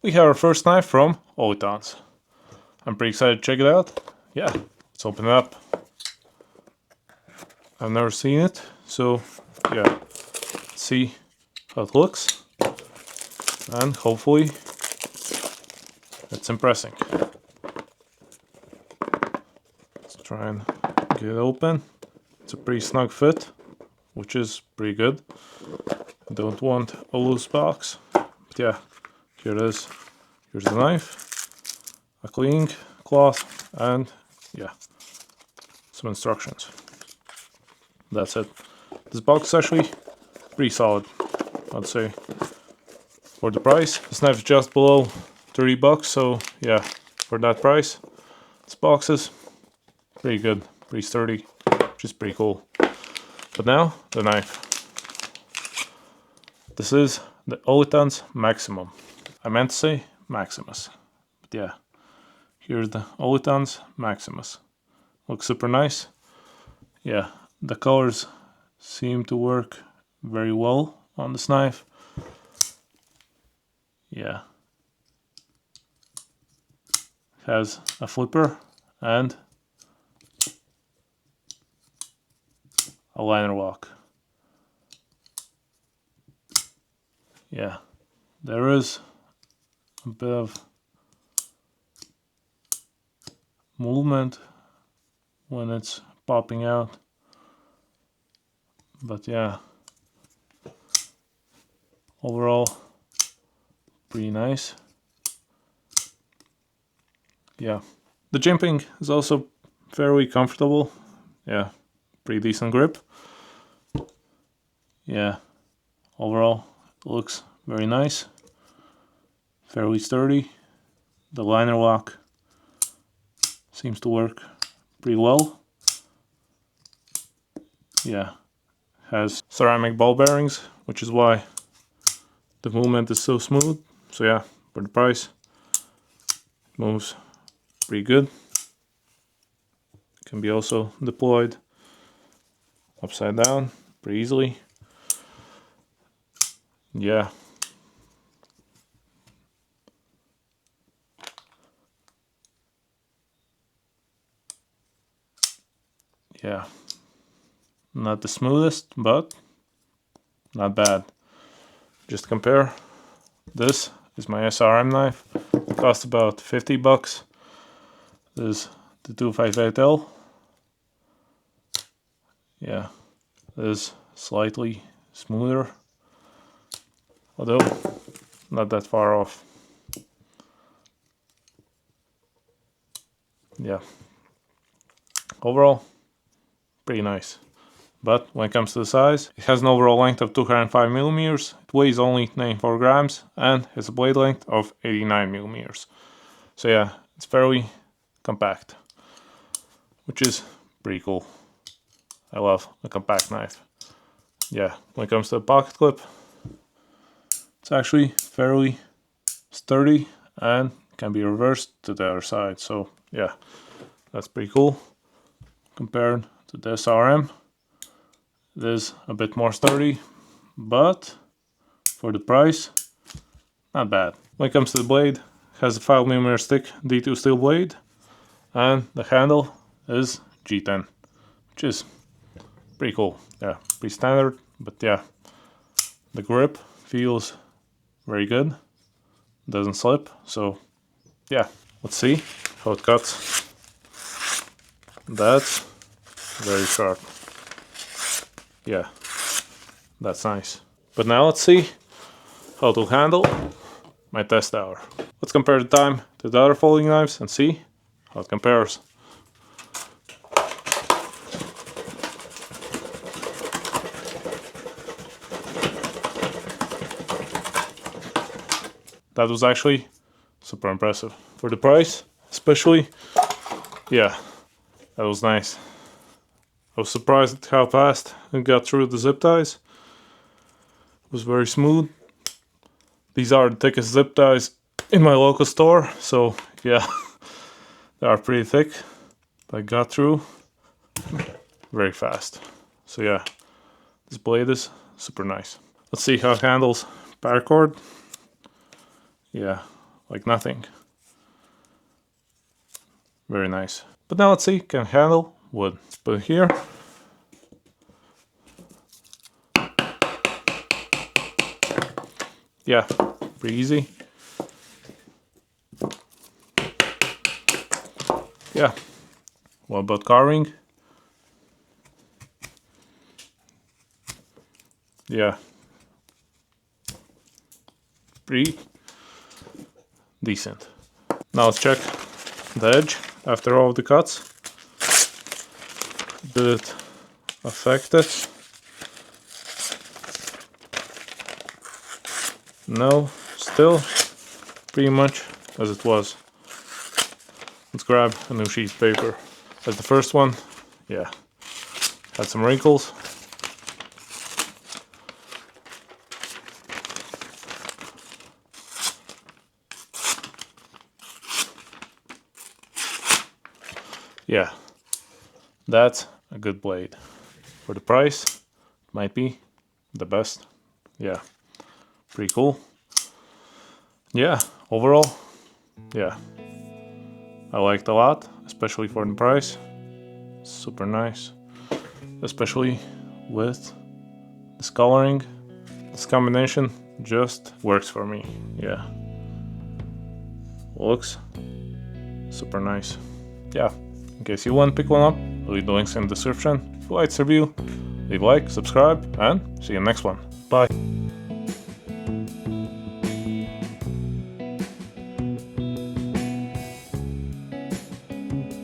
we have our first knife from Olitans. I'm pretty excited to check it out. Yeah, let's open it up. I've never seen it, so yeah, let's see how it looks. And hopefully it's impressive. Let's try and get it open. It's a pretty snug fit, which is pretty good. Don't want a loose box. But yeah, here it is. Here's the knife, a cleaning cloth, and yeah, some instructions. That's it. This box is actually pretty solid, I'd say. For the price, this knife is just below 30 bucks, so yeah, for that price, this box is pretty good, pretty sturdy, which is pretty cool. But now, the knife. This is the Olitans Maximum. I meant to say Maximus, but yeah, here's the Olitans Maximus. Looks super nice. Yeah, the colors seem to work very well on this knife. Yeah, it has a flipper and a liner lock. Yeah, there is a bit of movement when it's popping out, but yeah, overall pretty nice. Yeah, the jimping is also fairly comfortable. Yeah, pretty decent grip. Yeah, overall it looks very nice, fairly sturdy. The liner lock seems to work pretty well. Yeah, has ceramic ball bearings, which is why the movement is so smooth. So yeah, for the price, it moves pretty good. Can be also deployed upside down pretty easily. Yeah. Yeah. Not the smoothest, but not bad. Just compare. This is my SRM knife. It cost about 50 bucks. This is the 258L. Yeah, this is slightly smoother, although not that far off. Yeah, overall pretty nice. But when it comes to the size, it has an overall length of 205 millimeters, it weighs only 94 grams, and has a blade length of 89 millimeters. So yeah, it's fairly compact, which is pretty cool. I love a compact knife. Yeah, when it comes to the pocket clip, it's actually fairly sturdy and can be reversed to the other side. So yeah, that's pretty cool. Compared to the SRM, it is a bit more sturdy, but for the price, not bad. When it comes to the blade, it has a 5mm thick D2 steel blade, and the handle is G10, which is pretty cool. Yeah, pretty standard, but yeah, the grip feels very good, doesn't slip. So yeah, let's see how it cuts. That's very sharp. Yeah, that's nice. But now let's see how it will handle my test hour. Let's compare the time to the other folding knives and see how it compares. That was actually super impressive. For the price, especially, yeah, that was nice. I was surprised at how fast it got through the zip ties. It was very smooth. These are the thickest zip ties in my local store, so yeah, they are pretty thick. But I got through very fast. So yeah, this blade is super nice. Let's see how it handles paracord. Yeah, like nothing. Very nice. But now let's see, can handle wood. Let's put it here. Yeah, pretty easy. Yeah. What about carving? Yeah. Pretty decent. Now let's check the edge after all of the cuts. Did it affect it? No, still pretty much as it was. Let's grab a new sheet of paper. As the first one, yeah, had some wrinkles. Yeah, that's a good blade. For the price, it might be the best. Yeah, pretty cool. Yeah, overall, yeah, I liked a lot, especially for the price. Super nice, especially with this coloring. This combination just works for me. Yeah, looks super nice. Yeah, in case you want to pick one up, I'll leave the links in the description. If you liked this review, leave a like, subscribe, and see you in the next one. Bye.